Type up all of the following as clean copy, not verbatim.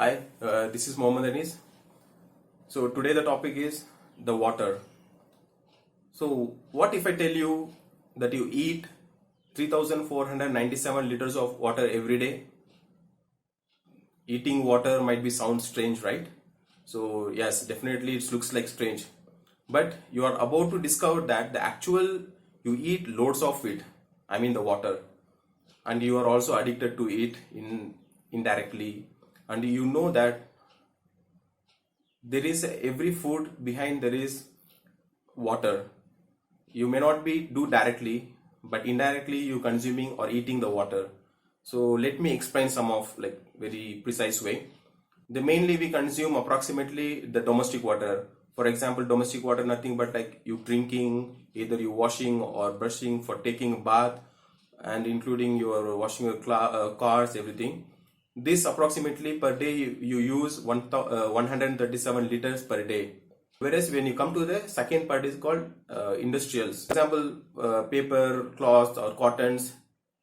Hi, this is Mohammed Anis. So today the topic is the water. So what if I tell you that you eat 3497 liters of water every day? Eating water might be sound strange, right? So yes, definitely it looks like strange. But you are about to discover that the actual you eat loads of it. I mean the water. And you are also addicted to it indirectly. And you know that there is every food behind there is water. You may not be do directly, but indirectly you consuming or eating the water. So let me explain some of like very precise way. The mainly we consume approximately the domestic water. For example, domestic water nothing but like you drinking, either you washing or brushing, for taking a bath, and including your washing your cars, everything. This approximately per day you use 137 liters per day. Whereas when you come to the second part is called industrials. For example, paper, cloth or cottons.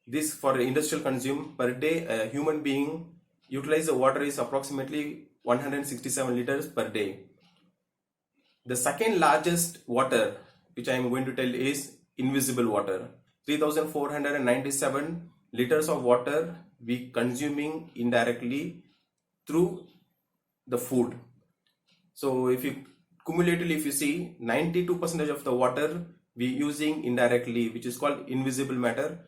This for industrial consume per day a human being utilize the water is approximately 167 liters per day. The second largest water which I am going to tell is invisible water. 3497 liters of water we consuming indirectly through the food. So if you cumulatively if you see 92% of the water we using indirectly, which is called invisible matter,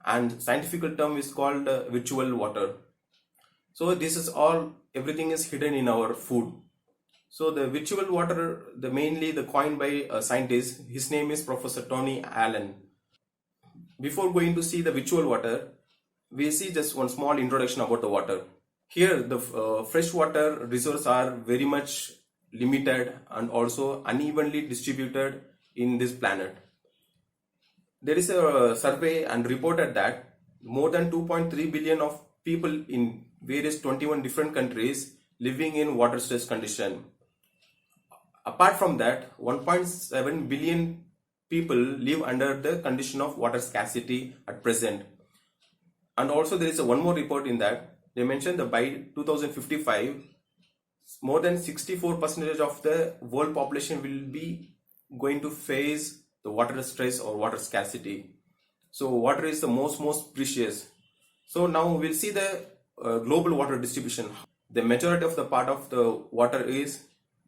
and scientific term is called virtual water. So this is all, everything is hidden in our food. So the virtual water, the mainly the coined by a scientist, his name is Professor Tony Allen. Before going to see the virtual water, we see just one small introduction about the water. Here the freshwater resources are very much limited and also unevenly distributed in this planet. There is a survey and reported that more than 2.3 billion of people in various 21 different countries living in water stress condition. Apart from that, 1.7 billion people live under the condition of water scarcity at present. And also there is a one more report in that they mentioned that by 2055 more than 64% of the world population will be going to face the water stress or water scarcity. So water is the most precious. So now we'll see the global water distribution. The majority of the part of the water is,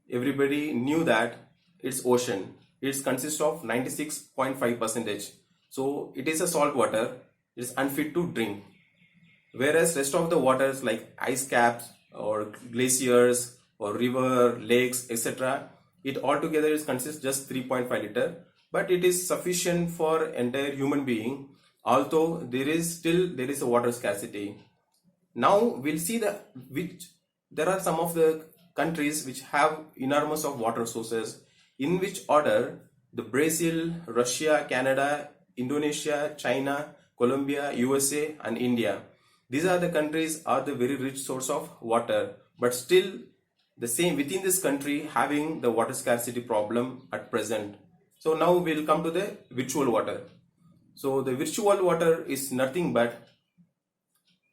everybody knew that it's ocean. It consists of 96.5%. So it is a salt water. It is unfit to drink. Whereas rest of the waters like ice caps or glaciers or river, lakes, etc., it altogether is consists just 3.5 liter, but it is sufficient for entire human being. Although there is a water scarcity. Now we'll see there are some of the countries which have enormous of water sources. In which order? The Brazil, Russia, Canada, Indonesia, China, Colombia, USA, and India. These are the countries are the very rich source of water, but still the same within this country having the water scarcity problem at present. So now we'll come to the virtual water. So the virtual water is nothing but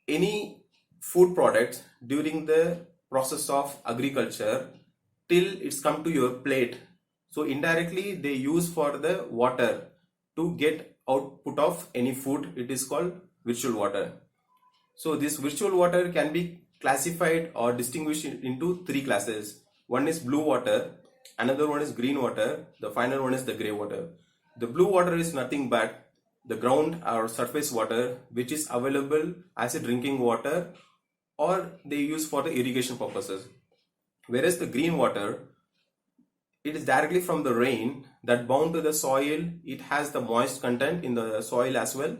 any food products during the process of agriculture till it's come to your plate. So indirectly they use for the water to get output of any food. It is called virtual water. So this virtual water can be classified or distinguished into three classes. One is blue water, another one is green water, the final one is the gray water. The blue water is nothing but the ground or surface water which is available as a drinking water or they use for the irrigation purposes. Whereas the green water, it is directly from the rain that bound to the soil. It has the moist content in the soil as well,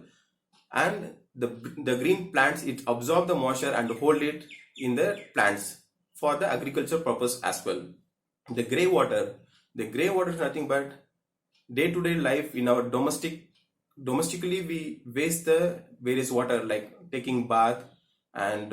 and the green plants, it absorb the moisture and hold it in the plants for the agriculture purpose as well. The gray water is nothing but day-to-day life in our domestically we waste the various water like taking bath and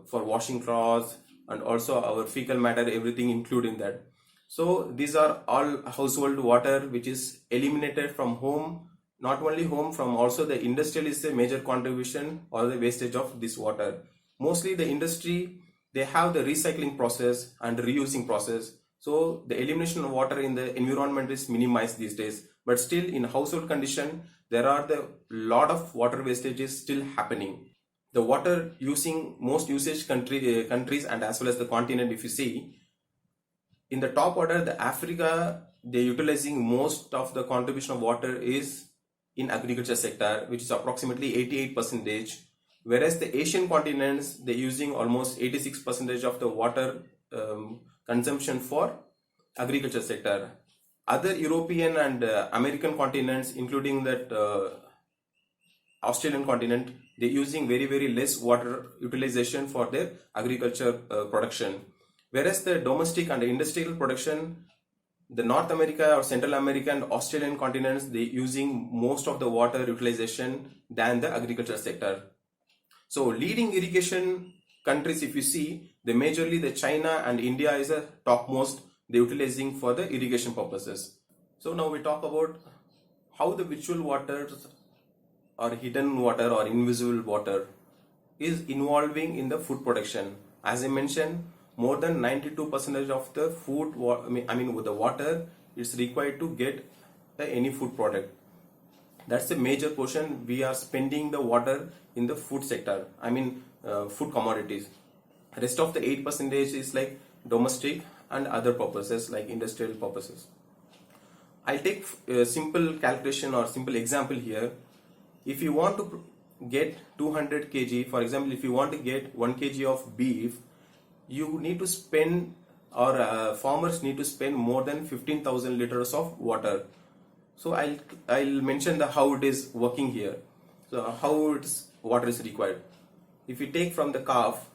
for washing clothes, and also our fecal matter, everything included in that. So these are all household water which is eliminated from home. Not only home, from also the industrial is a major contribution or the wastage of this water. Mostly the industry they have the recycling process and reusing process. So the elimination of water in the environment is minimized these days. But still, in household condition, there are the lot of water wastages still happening. The water using most usage countries and as well as the continent, if you see, in the top order, the Africa, they're utilizing most of the contribution of water is in agriculture sector, which is approximately 88%, whereas the Asian continents, they're using almost 86% of the water consumption for agriculture sector. Other European and American continents, including that Australian continent, they're using very less water utilization for their agriculture production. Whereas the domestic and industrial production, the North America or Central America and Australian continents, they're using most of the water utilization than the agriculture sector. So leading irrigation countries, if you see, they majorly the China and India is a topmost, they're utilizing for the irrigation purposes. So now we talk about how the virtual waters or hidden water or invisible water is involving in the food production. As I mentioned, more than 92% of the food, with the water is required to get any food product. That's a major portion we are spending the water in the food sector, food commodities. Rest of the 8% is like domestic and other purposes like industrial purposes. I'll take a simple calculation or simple example here. If you want to get 200 kg, for example, if you want to get 1 kg of beef, you need to spend, or farmers need to spend more than 15,000 liters of water. So I'll mention how it is working here. So how water is required. If you take from the calf,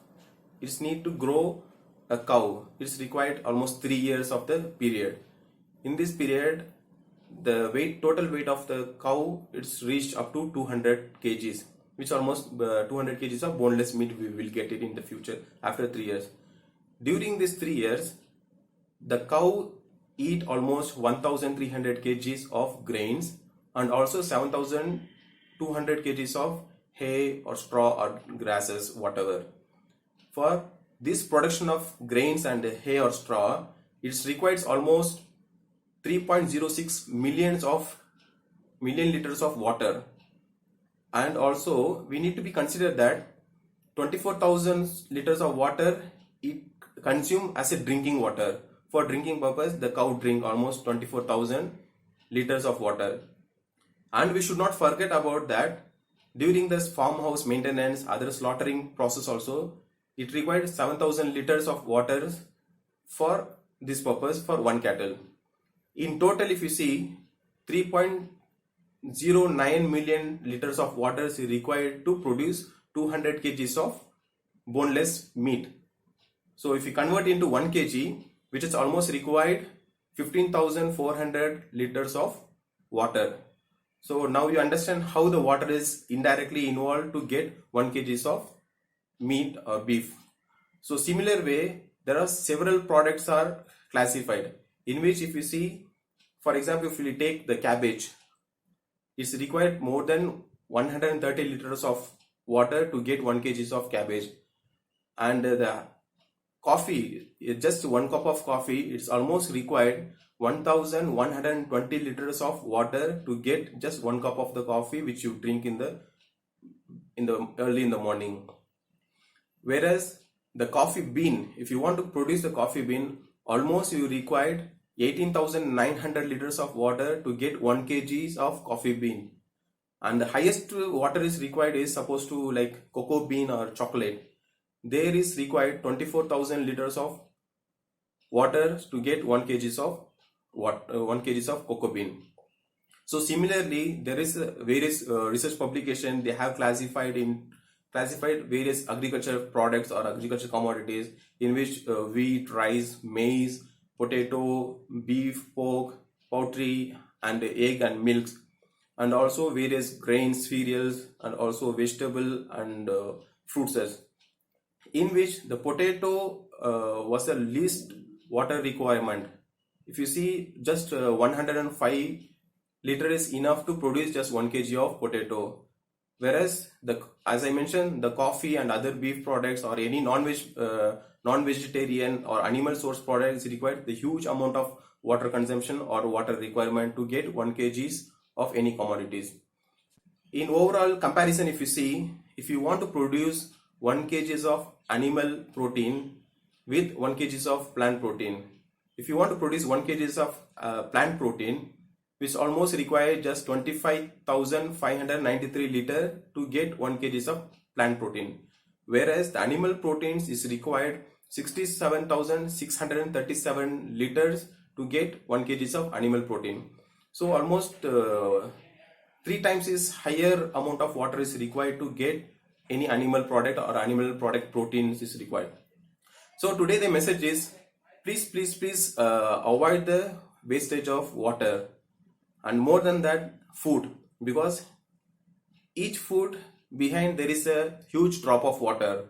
it's need to grow a cow. It's required almost 3 years of the period. In this period, the total weight of the cow, it's reached up to 200 kgs, which almost 200 kgs of boneless meat we will get it in the future after 3 years. During these 3 years, the cow eat almost 1300 kgs of grains and also 7200 kgs of hay or straw or grasses, whatever. For this production of grains and hay or straw, it requires almost 3.06 million liters of water. And also we need to be considered that 24,000 liters of water it consume as a drinking water. For drinking purpose, the cow drink almost 24,000 liters of water. And we should not forget about that during this farmhouse maintenance, other slaughtering process also, it required 7,000 liters of water for this purpose for one cattle. In total, if you see, 3.09 million liters of water is required to produce 200 kgs of boneless meat. So if you convert into 1 kg, which is almost required 15,400 liters of water. So now you understand how the water is indirectly involved to get 1 kg of meat or beef. So similar way, there are several products are classified, in which if you see, for example, if you take the cabbage, it's required more than 130 liters of water to get 1 kg of cabbage. And the coffee, just 1 cup of coffee, it's almost required 1120 liters of water to get just 1 cup of the coffee which you drink in the early in the morning. Whereas the coffee bean, if you want to produce the coffee bean, almost you required 18,900 liters of water to get 1 kg of coffee bean. And the highest water is required is supposed to like cocoa bean or chocolate. There is required 24,000 liters of water to get 1 kg of 1 kg of cocoa bean. So similarly, there is various research publication, they have classified various agriculture products or agriculture commodities, in which wheat, rice, maize, potato, beef, pork, poultry, and egg and milks, and also various grains, cereals, and also vegetable and fruits, in which the potato was the least water requirement. If you see, just 105 liters is enough to produce just 1 kg of potato. Whereas as I mentioned, the coffee and other beef products or any non-veg non-vegetarian or animal source product is required, the huge amount of water consumption or water requirement to get 1 kgs of any commodities. In overall comparison, if you see, if you want to produce 1 kgs of animal protein with 1 kgs of plant protein, if you want to produce 1 kgs of plant protein, which almost require just 25,593 liter to get 1 kgs of plant protein, whereas the animal proteins is required 67,637 liters to get 1 kgs of animal protein. So almost 3 times is higher amount of water is required to get any animal product or animal product proteins is required. So today the message is, please avoid the wastage of water, and more than that, food, because each food behind there is a huge drop of water.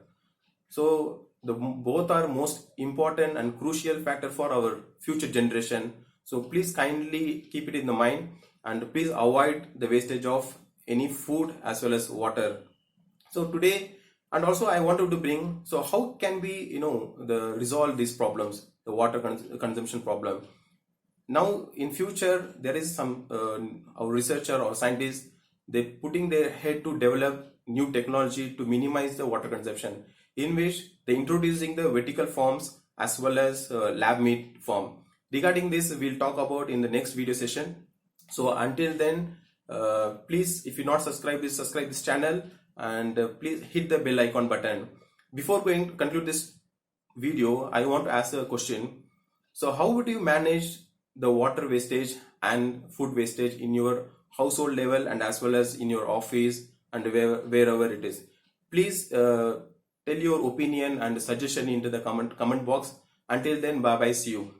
So both are most important and crucial factor for our future generation. So please kindly keep it in the mind, and please avoid the wastage of any food as well as water. So today, and also I wanted to bring, so how can we resolve these problems, the water consumption problem. Now in future there is some our researcher or scientists, they putting their head to develop new technology to minimize the water consumption, in which they introducing the vertical forms as well as lab meat form. Regarding this we'll talk about in the next video session. So until then, please, if you not subscribe this channel, and please hit the bell icon button. Before going to conclude this video, I want to ask a question. So how would you manage the water wastage and food wastage in your household level and as well as in your office and wherever it is? Please tell your opinion and suggestion into the comment box. Until then, bye bye, see you.